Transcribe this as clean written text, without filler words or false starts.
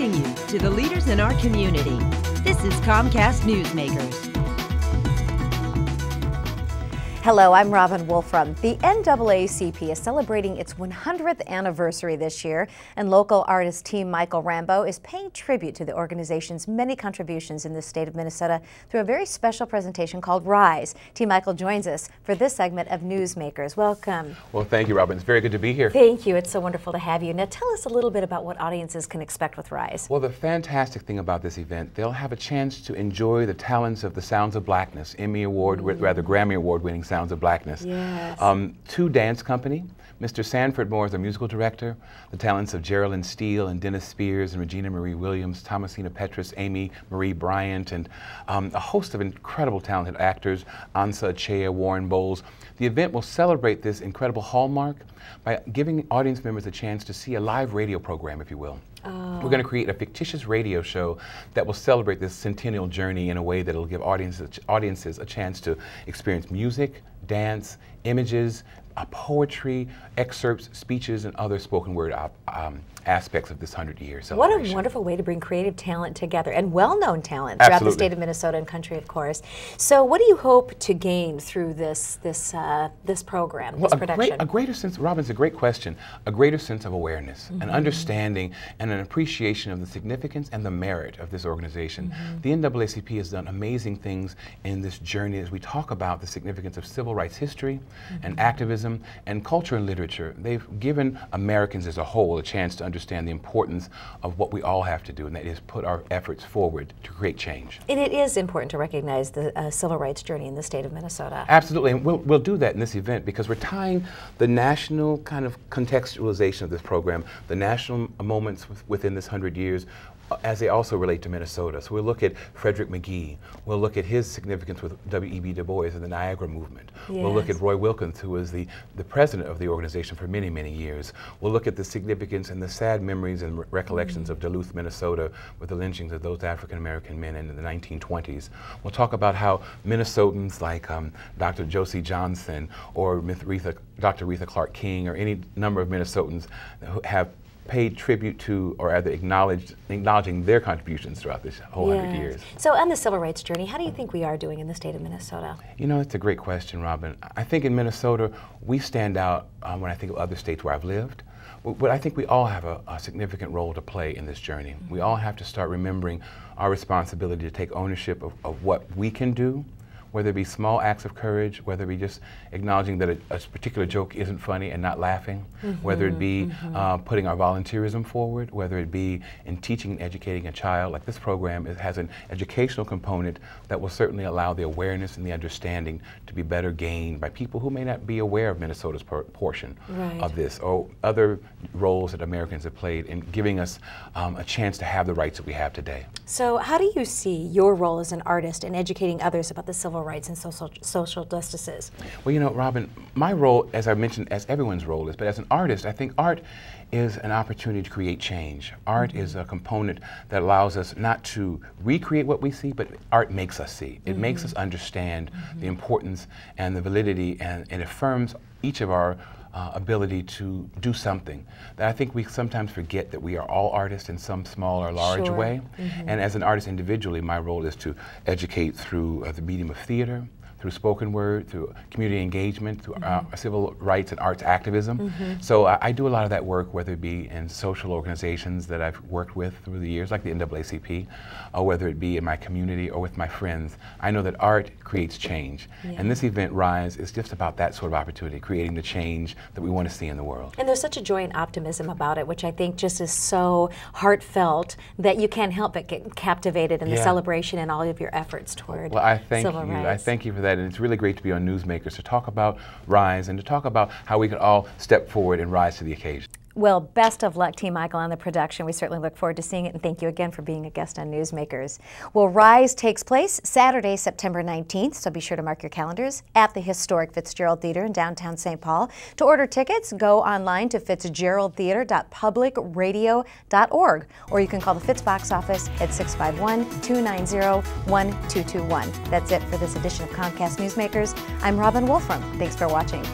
Connecting you to the leaders in our community. This is Comcast Newsmakers. Hello, I'm Robin Wolfram. The NAACP is celebrating its 100th anniversary this year, and local artist Team Mychael Rambo is paying tribute to the organization's many contributions in the state of Minnesota through a very special presentation called Rise. Team Mychael joins us for this segment of Newsmakers. Welcome. Well, thank you, Robin. It's very good to be here. Thank you. It's so wonderful to have you. Now, tell us a little bit about what audiences can expect with Rise. Well, the fantastic thing about this event, they'll have a chance to enjoy the talents of the Sounds of Blackness, Emmy Award, rather Grammy Award-winning Sounds of Blackness. Yes. Two dance company. Mr. Sanford Moore is the musical director. The talents of Geraldine Steele and Dennis Spears and Regina Marie Williams, Thomasina Petrus, Amy Marie Bryant, and a host of incredible talented actors, Ansa Achea, Warren Bowles. The event will celebrate this incredible hallmark by giving audience members a chance to see a live radio program, if you will. We're going to create a fictitious radio show that will celebrate this centennial journey in a way that will give audiences a chance to experience music, dance, images, poetry, excerpts, speeches, and other spoken word aspects of this 100-year celebration. What a wonderful way to bring creative talent together, and well-known talent throughout Absolutely. the state of Minnesota and country, of course. So what do you hope to gain through this program, this production? A greater sense, Robin, it's a great question, a greater sense of awareness, an understanding, and an appreciation of the significance and the merit of this organization. The NAACP has done amazing things in this journey as we talk about the significance of civil rights history and activism and culture and literature. They've given Americans as a whole a chance to understand the importance of what we all have to do, and that is put our efforts forward to create change. And it is important to recognize the civil rights journey in the state of Minnesota. Absolutely, and we'll do that in this event because we're tying the national kind of contextualization of this program, the national moments within this 100 years, as they also relate to Minnesota. So we'll look at Frederick McGee. We'll look at his significance with W.E.B. Du Bois and the Niagara Movement. Yes. We'll look at Roy Wilkins, who was the president of the organization for many, many years. We'll look at the significance and the sad memories and recollections of Duluth, Minnesota, with the lynchings of those African-American men in the 1920s. We'll talk about how Minnesotans like Dr. Josie Johnson or Dr. Aretha Clark King or any number of Minnesotans who have paid tribute to or either acknowledging their contributions throughout this whole 100 years. So on the civil rights journey, how do you think we are doing in the state of Minnesota? You know, it's a great question, Robin. I think in Minnesota, we stand out when I think of other states where I've lived. But I think we all have a significant role to play in this journey. We all have to start remembering our responsibility to take ownership of what we can do, whether it be small acts of courage, whether it be just acknowledging that a particular joke isn't funny and not laughing, whether it be putting our volunteerism forward, whether it be in teaching and educating a child. Like this program, it has an educational component that will certainly allow the awareness and the understanding to be better gained by people who may not be aware of Minnesota's portion of this or other roles that Americans have played in giving us a chance to have the rights that we have today. So how do you see your role as an artist in educating others about the civil rights and social justices? Well, you know, Robin, my role, as I mentioned, as everyone's role is, but as an artist, I think art is an opportunity to create change. Art is a component that allows us not to recreate what we see, but art makes us see. It makes us understand the importance and the validity, and it affirms each of our ability to do something. That I think we sometimes forget that we are all artists in some small or large way. And as an artist individually, my role is to educate through the medium of theater, through spoken word, through community engagement, through civil rights and arts activism. So I do a lot of that work, whether it be in social organizations that I've worked with through the years, like the NAACP, or whether it be in my community or with my friends. I know that art creates change. And this event, Rise, is just about that sort of opportunity, creating the change that we want to see in the world. And there's such a joy and optimism about it, which I think just is so heartfelt that you can't help but get captivated in the celebration and all of your efforts toward Well, I thank civil you. rights. I thank you for that. And it's really great to be on Newsmakers to talk about Rise and to talk about how we can all step forward and rise to the occasion. Well, best of luck, Team Mychael, on the production. We certainly look forward to seeing it, and thank you again for being a guest on Newsmakers. Well, Rise takes place Saturday, September 19th, so be sure to mark your calendars at the historic Fitzgerald Theater in downtown St. Paul. To order tickets, go online to fitzgeraldtheater.publicradio.org, or you can call the Fitz box office at 651-290-1221. That's it for this edition of Comcast Newsmakers. I'm Robin Wolfram. Thanks for watching.